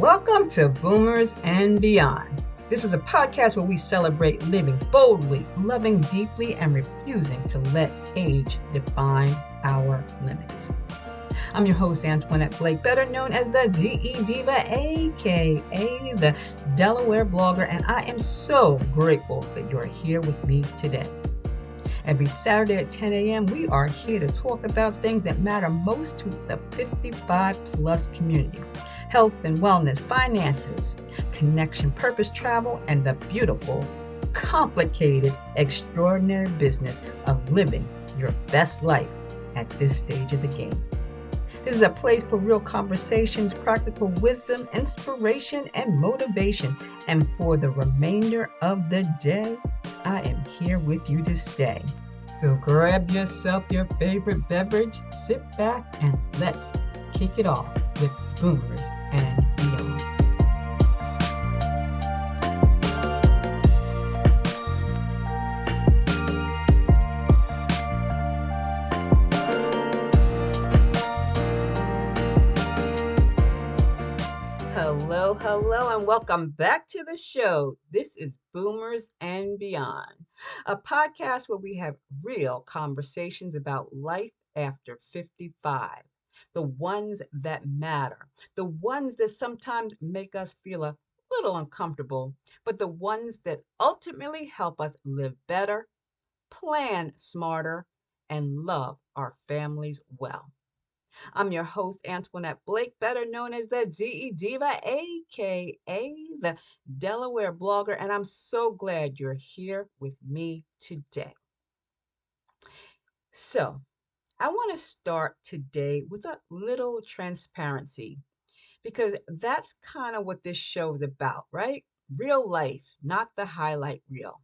Welcome to Boomers and Beyond. This is a podcast where we celebrate living boldly, loving deeply, and refusing to let age define our limits. I'm your host, Antionette Blake, better known as the Divah, aka the Delaware Blogger, and I am so grateful that you're here with me today. Every Saturday at 10 a.m., we are here to talk about things that matter most to the 55 plus community. Health and wellness, finances, connection, purpose, travel, and the beautiful, complicated, extraordinary business of living your best life at this stage of the game. This is a place for real conversations, practical wisdom, inspiration, and motivation. And for the remainder of the day, I am here with you to stay. So grab yourself your favorite beverage, sit back, and let's kick it off with Boomers and Beyond. Hello, and welcome back to the show. This is Boomers and Beyond, a podcast where we have real conversations about life after 55, the ones that matter, the ones that sometimes make us feel a little uncomfortable, but the ones that ultimately help us live better, plan smarter, and love our families well. I'm your host, Antionette Blake, better known as the Divah, aka the Delaware Blogger, and I'm so glad you're here with me today. So, I want to start today with a little transparency because that's kind of what this show is about, right? Real life, not the highlight reel.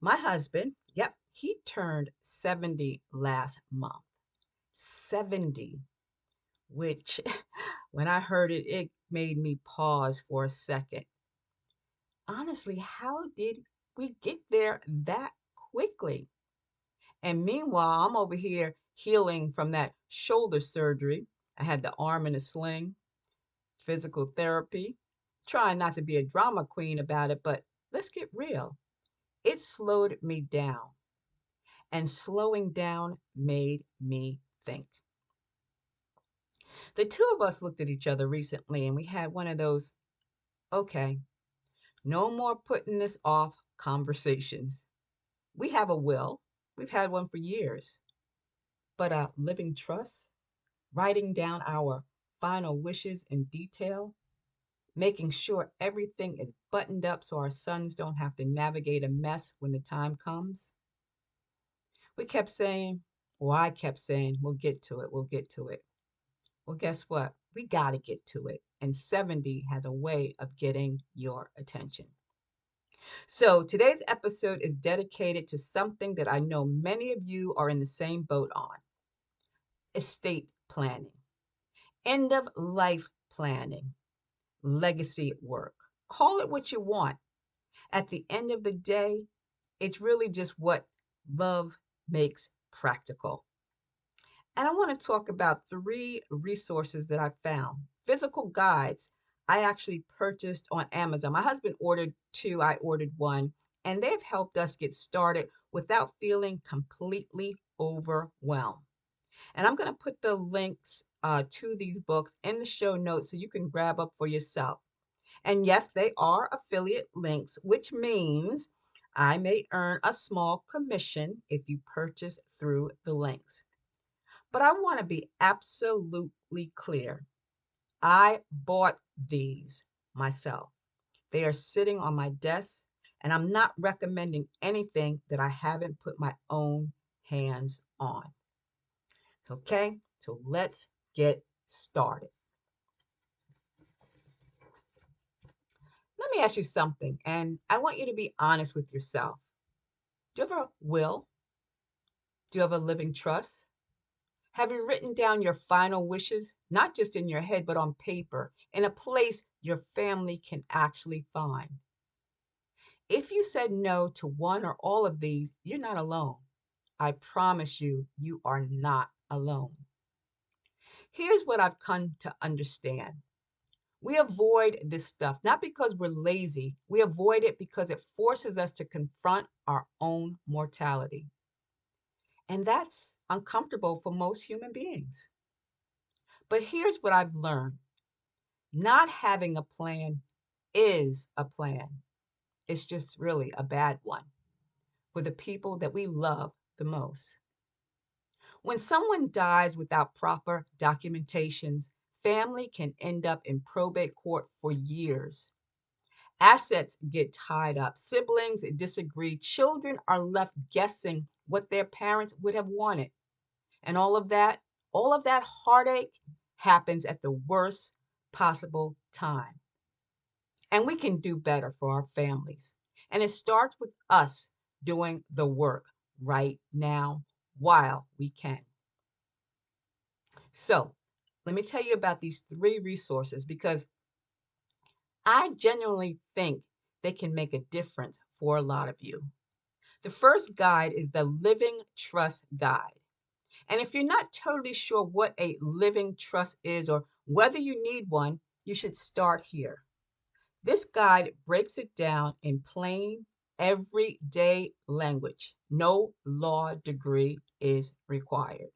My husband, he turned 70 last month. 70. Which when I heard it, it made me pause for a second. Honestly, how did we get there that quickly? And meanwhile, I'm over here healing from that shoulder surgery. I had the arm in a sling, physical therapy, trying not to be a drama queen about it, but let's get real. It slowed me down, and slowing down made me think. The two of us looked at each other recently and we had one of those, okay, no more putting this off conversations. We have a will. We've had one for years. But a living trust, writing down our final wishes in detail, making sure everything is buttoned up so our sons don't have to navigate a mess when the time comes. We kept saying, or I kept saying, we'll get to it, we'll get to it. Well, guess what? We got to get to it. And 70 has a way of getting your attention. So today's episode is dedicated to something that I know many of you are in the same boat on: estate planning, end of life planning, legacy work. Call it what you want. At the end of the day, it's really just what love makes practical. And I want to talk about 3 resources that I found. Physical guides I actually purchased on Amazon. My husband ordered 2, I ordered 1, and they've helped us get started without feeling completely overwhelmed. And I'm going to put the links to these books in the show notes so you can grab up for yourself. And yes, they are affiliate links, which means I may earn a small commission if you purchase through the links. But I want to be absolutely clear. I bought these myself. They are sitting on my desk, and I'm not recommending anything that I haven't put my own hands on. Okay, so let's get started. Let me ask you something, and I want you to be honest with yourself. Do you have a will? Do you have a living trust? Have you written down your final wishes, not just in your head, but on paper, in a place your family can actually find? If you said no to one or all of these, you're not alone. I promise you, you are not alone. Here's what I've come to understand. We avoid this stuff, not because we're lazy. We avoid it because it forces us to confront our own mortality. And that's uncomfortable for most human beings. But here's what I've learned. Not having a plan is a plan. It's just really a bad one for the people that we love the most. When someone dies without proper documentations, family can end up in probate court for years. Assets get tied up, siblings disagree, children are left guessing what their parents would have wanted. And all of that heartache happens at the worst possible time. And we can do better for our families. And it starts with us doing the work right now while we can. So, let me tell you about these three resources because I genuinely think they can make a difference for a lot of you. The first guide is the Living Trust Guide. And if you're not totally sure what a living trust is or whether you need one, you should start here. This guide breaks it down in plain, everyday language. No law degree is required.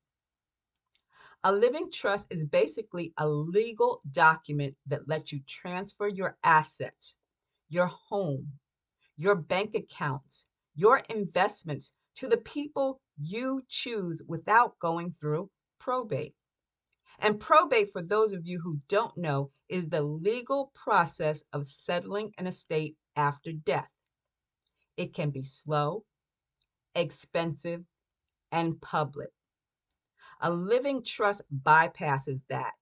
A living trust is basically a legal document that lets you transfer your assets, your home, your bank accounts, your investments to the people you choose without going through probate. And probate, for those of you who don't know, is the legal process of settling an estate after death. It can be slow, expensive, and public. A living trust bypasses that.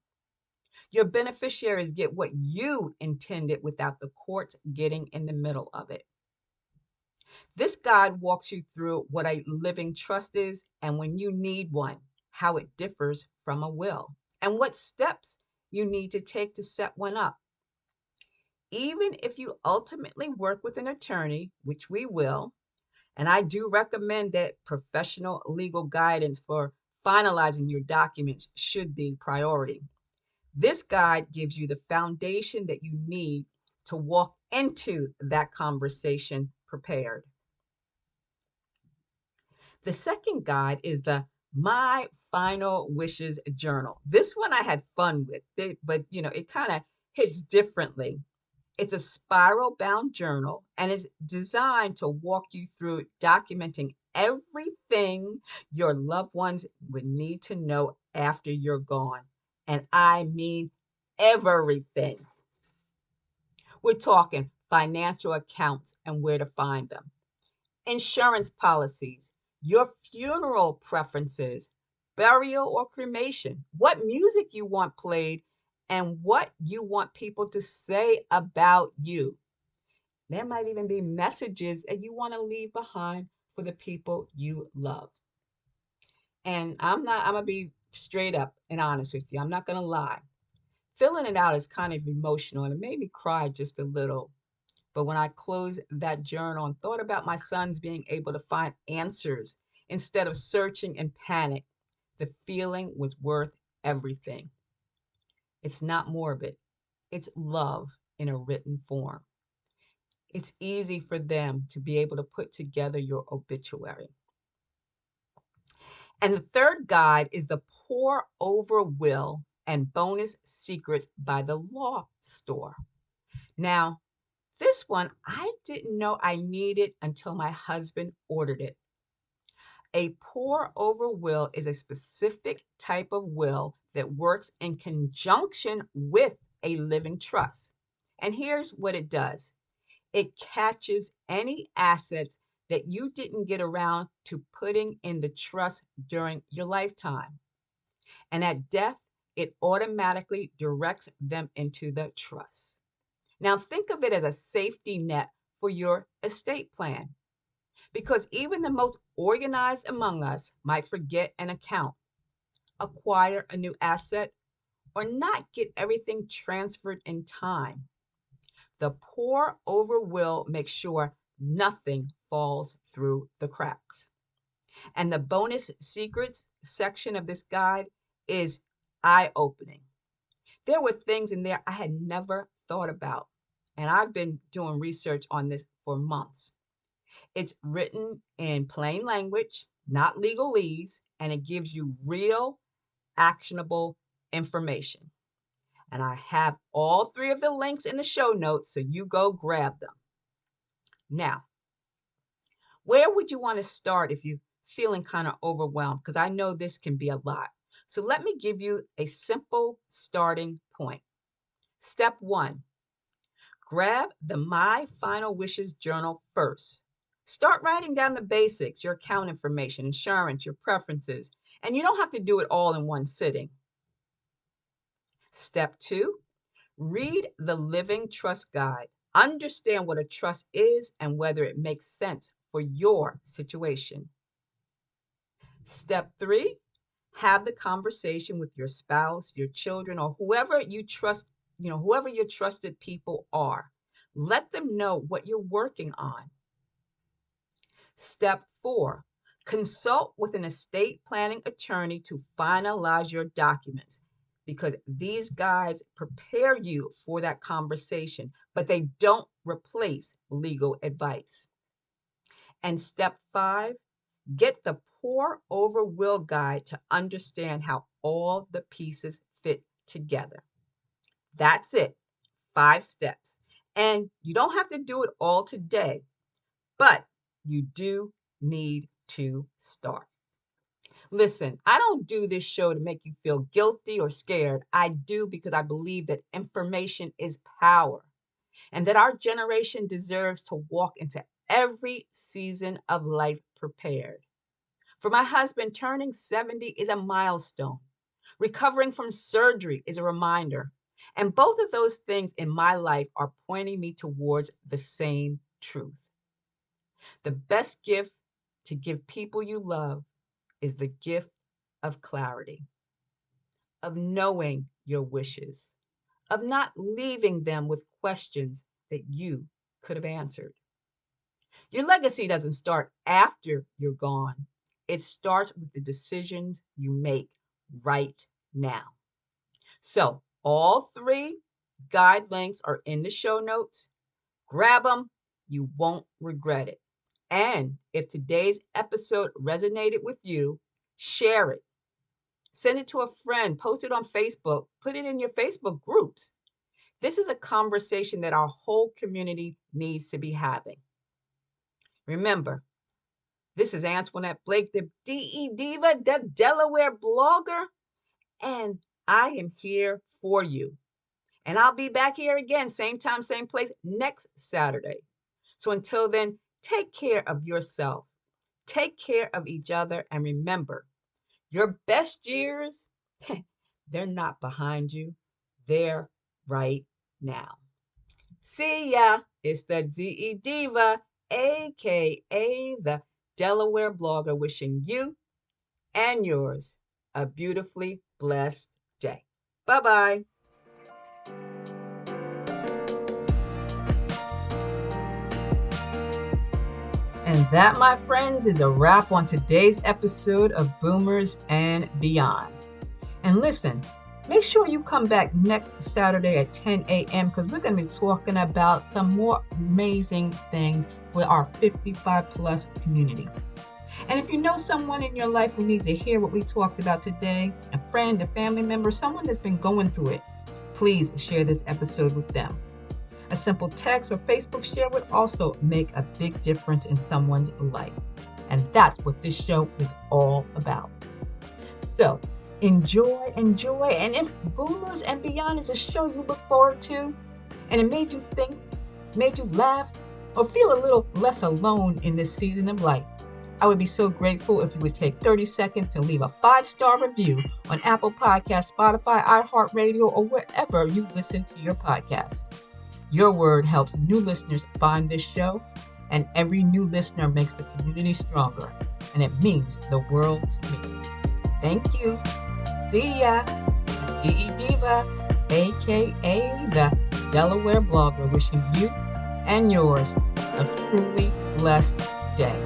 Your beneficiaries get what you intended without the courts getting in the middle of it. This guide walks you through what a living trust is and when you need one, how it differs from a will, and what steps you need to take to set one up. Even if you ultimately work with an attorney, which we will, and I do recommend that professional legal guidance for finalizing your documents should be priority. This guide gives you the foundation that you need to walk into that conversation prepared. The second guide is the My Final Wishes Journal. This one I had fun with, but it kind of hits differently. It's a spiral bound journal and is designed to walk you through documenting everything your loved ones would need to know after you're gone. And I mean everything. We're talking financial accounts and where to find them, insurance policies, your funeral preferences, burial or cremation, what music you want played, and what you want people to say about you. There might even be messages that you want to leave behind for the people you love. And I'm going to be straight up and honest with you. I'm not going to lie. Filling it out is kind of emotional and it made me cry just a little. But when I closed that journal and thought about my sons being able to find answers instead of searching in panic, the feeling was worth everything. It's not morbid, it's love in a written form. It's easy for them to be able to put together your obituary. And the third guide is the Pour Over Will and Bonus Secrets by the Law Store. Now, this one I didn't know I needed until my husband ordered it. A pour over will is a specific type of will that works in conjunction with a living trust. And here's what it does. It catches any assets that you didn't get around to putting in the trust during your lifetime. And at death, it automatically directs them into the trust. Now, think of it as a safety net for your estate plan because even the most organized among us might forget an account, acquire a new asset, or not get everything transferred in time. The pour over will make sure nothing falls through the cracks. And the bonus secrets section of this guide is eye opening. There were things in there I had never thought about. And I've been doing research on this for months. It's written in plain language, not legalese, and it gives you real, actionable information. And I have all three of the links in the show notes, so you go grab them. Now, where would you want to start if you're feeling kind of overwhelmed? Because I know this can be a lot. So let me give you a simple starting point. Step one, grab the My Final Wishes journal first. Start writing down the basics, your account information, insurance, your preferences, and you don't have to do it all in one sitting. Step two, read the Living Trust Guide. Understand what a trust is and whether it makes sense for your situation. Step three, have the conversation with your spouse, your children, or whoever you trust, whoever your trusted people are. Let them know what you're working on. Step four, consult with an estate planning attorney to finalize your documents, because these guides prepare you for that conversation, but they don't replace legal advice. And step five, get the Pour Over Will Guide to understand how all the pieces fit together. That's it, 5 steps. And you don't have to do it all today, but you do need to start. Listen, I don't do this show to make you feel guilty or scared. I do because I believe that information is power and that our generation deserves to walk into every season of life prepared. For my husband, turning 70 is a milestone. Recovering from surgery is a reminder. And both of those things in my life are pointing me towards the same truth. The best gift to give people you love is the gift of clarity, of knowing your wishes, of not leaving them with questions that you could have answered. Your legacy doesn't start after you're gone. It starts with the decisions you make right now. So all 3 guide links are in the show notes. Grab them. You won't regret it. And if today's episode resonated with you, share it. Send it to a friend, post it on Facebook, put it in your Facebook groups. This is a conversation that our whole community needs to be having. Remember, this is Antionette Blake, the DE Diva, the Delaware Blogger, and I am here for you. And I'll be back here again, same time, same place, next Saturday. So until then, take care of yourself, take care of each other, and remember, your best years, they're not behind you, they're right now. See ya, it's the DE Diva, aka the Delaware Blogger, wishing you and yours a beautifully blessed day. Bye-bye. And that, my friends, is a wrap on today's episode of Boomers and Beyond. And listen, make sure you come back next Saturday at 10 a.m. because we're going to be talking about some more amazing things for our 55 plus community. And if you know someone in your life who needs to hear what we talked about today, a friend, a family member, someone that's been going through it, please share this episode with them. A simple text or Facebook share would also make a big difference in someone's life. And that's what this show is all about. So enjoy. And if Boomers and Beyond is a show you look forward to, and it made you think, made you laugh, or feel a little less alone in this season of life, I would be so grateful if you would take 30 seconds to leave a 5-star review on Apple Podcasts, Spotify, iHeartRadio, or wherever you listen to your podcast. Your word helps new listeners find this show, and every new listener makes the community stronger, and it means the world to me. Thank you. See ya. DE Diva, aka the Delaware Blogger, wishing you and yours a truly blessed day.